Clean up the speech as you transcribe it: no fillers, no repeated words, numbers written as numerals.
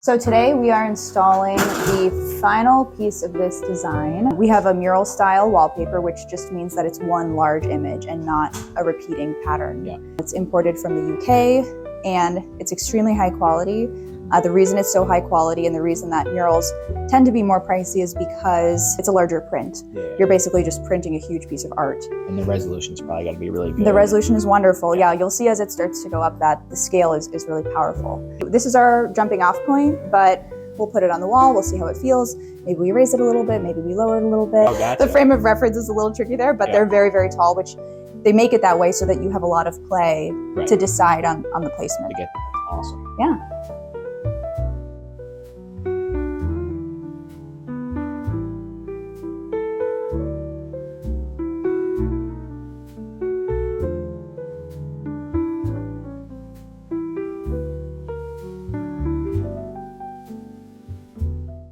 So today we are installing the final piece of this design. We have a mural style wallpaper, which just means that it's one large image and not a repeating pattern. Yeah. It's imported from the UK and it's extremely high quality. The reason it's so high quality and the reason that murals tend to be more pricey is because it's a larger print. Yeah. You're basically just printing a huge piece of art. And the resolution's probably got to be really good. The resolution is wonderful. Yeah, you'll see as it starts to go up that the scale is really powerful. This is our jumping off point, but we'll put it on the wall. We'll see how it feels. Maybe we raise it a little bit. Maybe we lower it a little bit. Oh, gotcha. The frame of reference is a little tricky there, but they're very, very tall, which they make it that way so that you have a lot of play to decide on the placement. Awesome. Yeah.